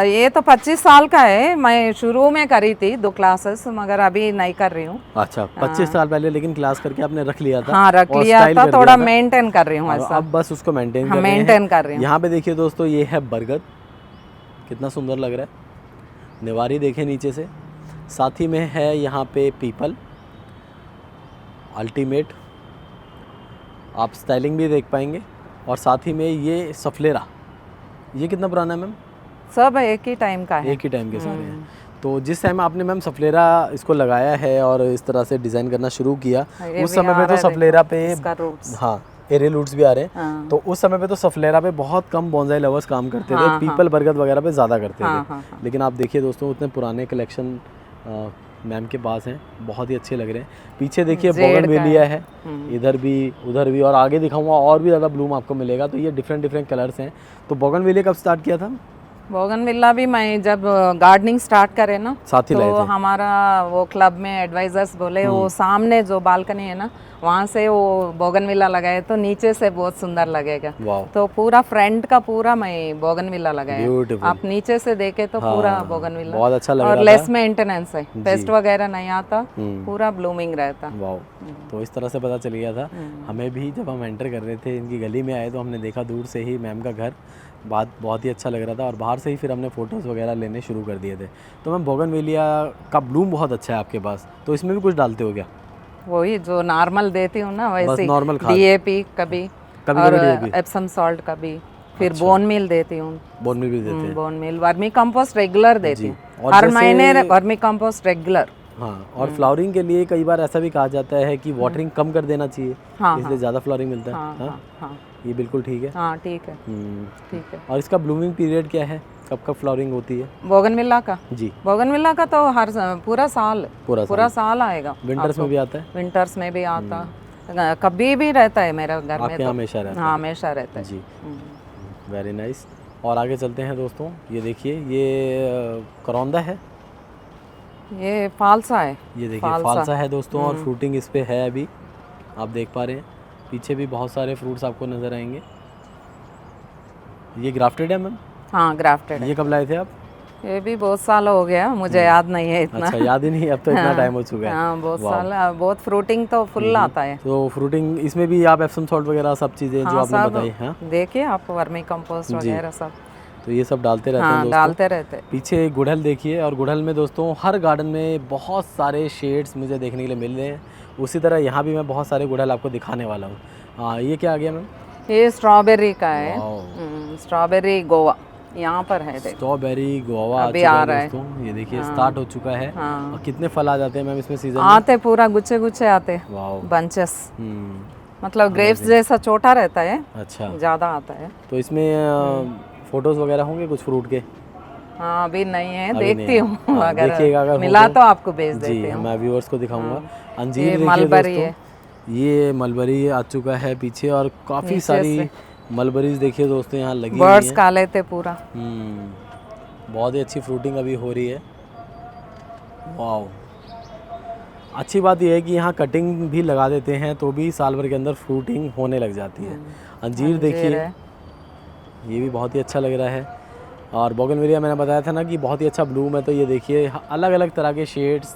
ये तो 25 साल का है, मैं शुरू में करी थी 2 क्लासेस, मगर अभी नहीं कर रही हूँ। अच्छा, 25 साल पहले लेकिन क्लास करके आपने रख लिया था? हाँ, रख और लिया स्टाइल था, कर थोड़ा दिया था। मेंटेन कर रही हूँ और ऐसा। अब बस उसको मेंटेन हाँ, कर रहे हैं। मेंटेन कर रही हूँ। यहाँ पे देखिए दोस्तों, ये है बरगद, कितना सुंदर लग रहा है, निवारी देखें नीचे से। साथ ही में है यहाँ पे पीपल अल्टीमेट, आप स्टाइलिंग भी देख पाएंगे। और साथ ही में ये सफलेरा, ये कितना पुराना है मैम? सब एक ही टाइम का है। एक ही टाइम के सारे हैं। तो जिस टाइम आपने मैम सफलेरा इसको लगाया है और इस तरह से डिज़ाइन करना शुरू किया, ये उस भी समय आ पे रहा तो है, सफलेरा देखो, पे इसका roots। हाँ एरियल रूट्स भी आ रहे हैं। हाँ। तो उस समय पे तो सफलेरा पे बहुत कम बॉन्साई लवर्स काम करते थे, हाँ, पीपल बरगद वगैरह पे ज़्यादा करते हाँ, थे। हाँ, हाँ। लेकिन आप देखिए दोस्तों, उतने पुराने कलेक्शन मैम के पास हैं, बहुत ही अच्छे लग रहे हैं। पीछे देखिए जेड का बोगनविलिया है। है, इधर भी उधर भी, और आगे दिखाऊंगा और भी ज़्यादा ब्लूम आपको मिलेगा। तो ये डिफरेंट डिफरेंट कलर्स हैं। तो बोगनविलिया कब स्टार्ट किया था? बोगनविला भी मैं जब गार्डनिंग स्टार्ट करे ना, साथ ही लाए तो थे। हमारा वो क्लब में एडवाइजर्स बोले वो सामने जो बालकनी है ना, वहाँ से वो बोगनविला लगाए तो नीचे से बहुत सुंदर लगेगा। वाह, तो पूरा फ्रंट का पूरा मैं बोगनविला लगाया। ब्यूटीफुल। आप नीचे से देखे तो पूरा बोगनविला, बहुत अच्छा लग और रहा लेस था। मेंटेनेंस है, पेस्ट वगैरह नहीं आता, पूरा ब्लूमिंग रहता। वाह, तो इस तरह से पता चल गया था हमें भी। जब हम एंटर कर रहे थे इनकी गली में आए तो हमने देखा दूर से ही मैम का घर, बात बहुत ही अच्छा लग रहा था, और बाहर से ही फिर हमने फ़ोटोज़ वगैरह लेने शुरू कर दिए थे। तो मैम बोगनविलिया का ब्लूम बहुत अच्छा है आपके पास, तो इसमें भी कुछ डालते हो क्या? वही जो नॉर्मल देती हूँ ना, वैसे नॉर्मल खाद? DAP कभी कभी और DAP? एप्सम सॉल्ट कभी, फिर बोन मिल देती हूँ। बोन मिल भी देते हैं? Bone meal, vermi compost regular देती हूँ, और हर जैसे- महीने वर्मी कंपोस्ट रेगुलर। हाँ, और फ्लावरिंग के लिए कई बार ऐसा भी कहा जाता है कि वाटरिंग कम कर देना चाहिए, हाँ, इसलिए ज़्यादा फ्लावरिंग मिलता है। हाँ, हाँ, हाँ, हाँ, ये बिल्कुल ठीक है। हाँ, ठीक है, हम्म, ठीक है। और इसका ब्लूमिंग पीरियड क्या है, कब कब फ्लावरिंग होती है? बोगनविला का जी, तो हर पूरा साल पूरा साल आएगा। विंटर्स में भी आता है? विंटर्स में भी आता, कभी भी रहता है मेरे घर में आपके तो। यहाँ हमेशा रहता हाँ, हमेशा रहता है? है। जी, वेरी नाइस। और आगे चलते हैं दोस्तों, ये देखिए, ये करौंदा है, ये फालसा है। ये देखिए फालसा है दोस्तों, और फ्रूटिंग इस पे है अभी, आप देख पा रहे हैं। पीछे भी बहुत सारे फ्रूट्स आपको नज़र आएंगे। ये ग्राफ्टेड है मैम? हाँ, ग्राफ्टेड है। ये कब लाए थे आप? ये भी बहुत साल हो गया, मुझे याद नहीं है इतना। अच्छा, याद ही नहीं, अब तो इतना टाइम हो चुका है। हाँ बहुत साल, बहुत फ्रूटिंग तो फुल आता है। तो फ्रूटिंग इसमें भी आप एप्सम सॉल्ट वगैरह सब चीज़ें जो हाँ आपने सब बताई हैं, देखिए आप, वर्मी कंपोस्ट वगैरह सब तो ये सब डालते रहते हैं हाँ दोस्तों। डालते रहते। पीछे गुड़हल देखिए, और गुड़हल में दोस्तों हर गार्डन में बहुत सारे शेड्स मुझे देखने के लिए मिल रहे हैं। उसी तरह यहाँ भी मैं बहुत सारे गुड़हल आपको दिखाने वाला हूँ। हाँ, ये क्या आ गया मैम? ये स्ट्रॉबेरी का है, वाओ। स्ट्रॉबेरी गोवा यहाँ पर है। देखो स्ट्रॉबेरी गोवा अभी चुका आ है रहा है। दोस्तों, ये देखिए स्टार्ट हो चुका है। हाँ। और कितने फल आ जाते हैं मैम इसमें सीजन में? आते पूरा गुच्छे गुच्छे आते, वाओ। बंचेस, हम्म, मतलब ग्रेप्स जैसा छोटा रहता है, अच्छा। ज़्यादा आता है। तो इसमें फोटोज वगैरह होंगे कुछ फ्रूट के? हाँ अभी नहीं है, अभी देखती नहीं है। हूँ हाँ, देखिएगा अगर अगर हो मिला तो। तो आपको भेज जी, देती हूँ। मैं व्यूअर्स को दिखाऊंगा। हाँ। अंजीर ये देखिए मलबरी दोस्तों, है, ये मलबरी आ चुका है पीछे, और काफ़ी नीचे सारी से। मलबरीज देखिए दोस्तों यहाँ लगी हुई बर्ड्स हैं। खा लेते पूरा। बहुत ही अच्छी फ्रूटिंग अभी हो रही है। वाओ, अच्छी बात यह है कि यहाँ कटिंग भी लगा देते हैं तो भी साल भर के अंदर फ्रूटिंग होने लग जाती है। अंजीर देखिए, है। ये भी बहुत ही अच्छा लग रहा है। और बोगनवेलिया मैंने बताया था ना कि बहुत ही अच्छा ब्लूम है, तो ये देखिए अलग अलग तरह के शेड्स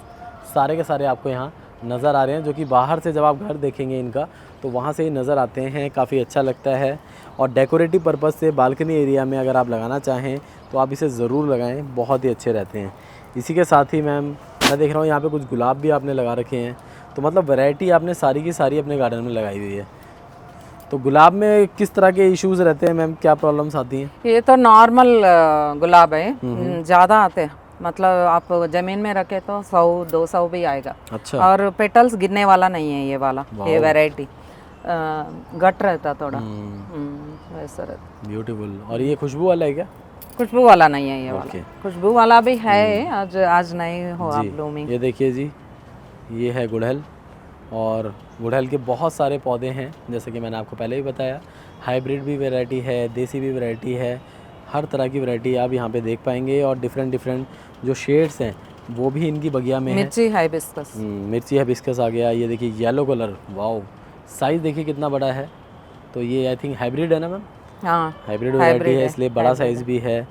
सारे के सारे आपको यहाँ नज़र आ रहे हैं, जो कि बाहर से जब आप घर देखेंगे इनका तो वहाँ से ही नज़र आते हैं। काफ़ी अच्छा लगता है, और डेकोरेटिव पर्पज़ से बालकनी एरिया में अगर आप लगाना चाहें तो आप इसे ज़रूर लगाएं, बहुत ही अच्छे रहते हैं। इसी के साथ ही मैम मैं देख रहा हूँ यहाँ पे कुछ गुलाब भी आपने लगा रखे हैं, तो मतलब वैरायटी आपने सारी की सारी अपने गार्डन में लगाई हुई है। तो गुलाब में किस तरह के इश्यूज़ रहते हैं मैम, क्या प्रॉब्लम्स आती हैं? ये तो नॉर्मल गुलाब है, ज़्यादा आते हैं, मतलब आप ज़मीन में रखे तो 100-200 भी आएगा। अच्छा। और पेटल्स गिरने वाला नहीं है ये वाला, ये वैरायटी गट रहता थोड़ा, वैसा रहता। ब्यूटीफुल। और ये खुशबू वाला है क्या? खुशबू वाला नहीं है ये वाला, ओके। खुशबू वाला भी है, आज नहीं हुआ ब्लूमिंग। ये देखिए जी, ये है गुड़हल, और गुड़हल के बहुत सारे पौधे हैं, जैसे कि मैंने आपको पहले भी बताया। हाइब्रिड भी वैरायटी है, देसी भी वैरायटी है, हर तरह की वैरायटी आप यहाँ पे देख पाएंगे। और डिफरेंट जो शेड्स हैं वो भी इनकी बगिया में है। मिर्ची हाइबिस्कस, मिर्ची हाइबिस्कस आ गया। ये देखिए येलो कलर, वाओ, साइज़ देखिए कितना बड़ा है। तो ये आई थिंक हाइब्रिड है ना मैम? हाँ हाइब्रिड वैरायटी है, इसलिए बड़ा साइज़ भी है।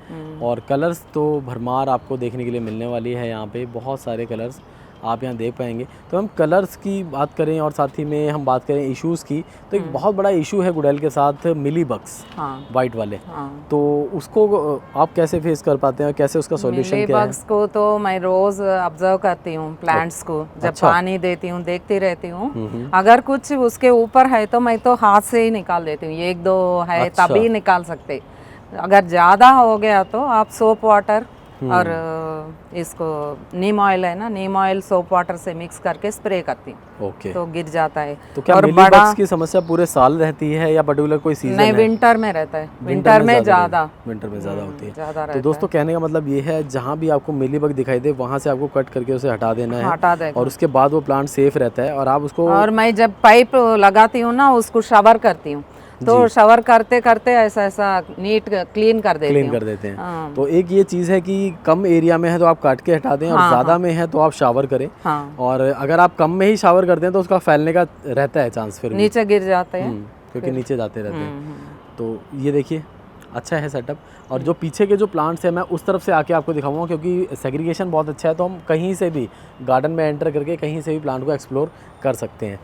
और कलर्स तो भरमार आपको देखने के लिए मिलने वाली है, यहाँ पे बहुत सारे कलर्स आप यहाँ देख पाएंगे। तो हम कलर्स की बात करें और साथ ही में हम बात करें इश्यूज़ की, तो एक बहुत बड़ा इशू है गुड़हल के साथ, मिली बग्स, हाँ वाइट वाले। हाँ। तो उसको आप कैसे फेस कर पाते हैं, कैसे उसका सॉल्यूशन क्या है? बग्स को तो मैं रोज ऑब्जर्व करती हूँ, प्लांट्स को जब अच्छा। पानी देती हूँ, देखती रहती हूँ। अगर कुछ उसके ऊपर है तो मैं तो हाथ से ही निकाल देती हूँ, 1-2 है अच्छा। तभी निकाल सकते। अगर ज़्यादा हो गया तो आप सोप वाटर और इसको नीम ऑयल है ना, नीम ऑयल सोप वाटर से मिक्स करके स्प्रे करती हूँ, ओके। तो गिर जाता है। तो क्या और मिली बड़ा बग्स की समस्या पूरे साल रहती है या पर्टिकुलर कोई सीजन नहीं, है? विंटर में रहता है, विंटर में ज़्यादा, विंटर में ज़्यादा होती है। ज़्यादा तो रहता दोस्तों कहने का मतलब ये है, जहाँ भी आपको मिली बग दिखाई दे वहाँ से आपको कट करके उसे हटा देना है, हटा देगा। और उसके बाद वो प्लांट सेफ रहता है। और आप उसको, और मैं जब पाइप लगाती हूँ ना, उसको शावर करती हूँ, तो शावर करते करते ऐसा ऐसा नीट क्लीन कर देती क्लीन हूँ। कर देते हैं। हाँ। तो एक ये चीज़ है कि कम एरिया में है तो आप काट के हटा दें, और ज़्यादा में है तो आप शावर करें। हाँ। और अगर आप कम में ही शावर करते हैं तो उसका फैलने का रहता है चांस फिर भी। नीचे गिर जाते हैं। क्योंकि नीचे जाते रहते हैं। तो ये देखिए अच्छा है सेटअप। और जो पीछे के जो प्लांट्स हैं मैं उस तरफ से आके आपको दिखाऊंगा, क्योंकि सेग्रीगेशन बहुत अच्छा है, तो हम कहीं से भी गार्डन में एंटर करके कहीं से भी प्लांट को एक्सप्लोर कर सकते हैं।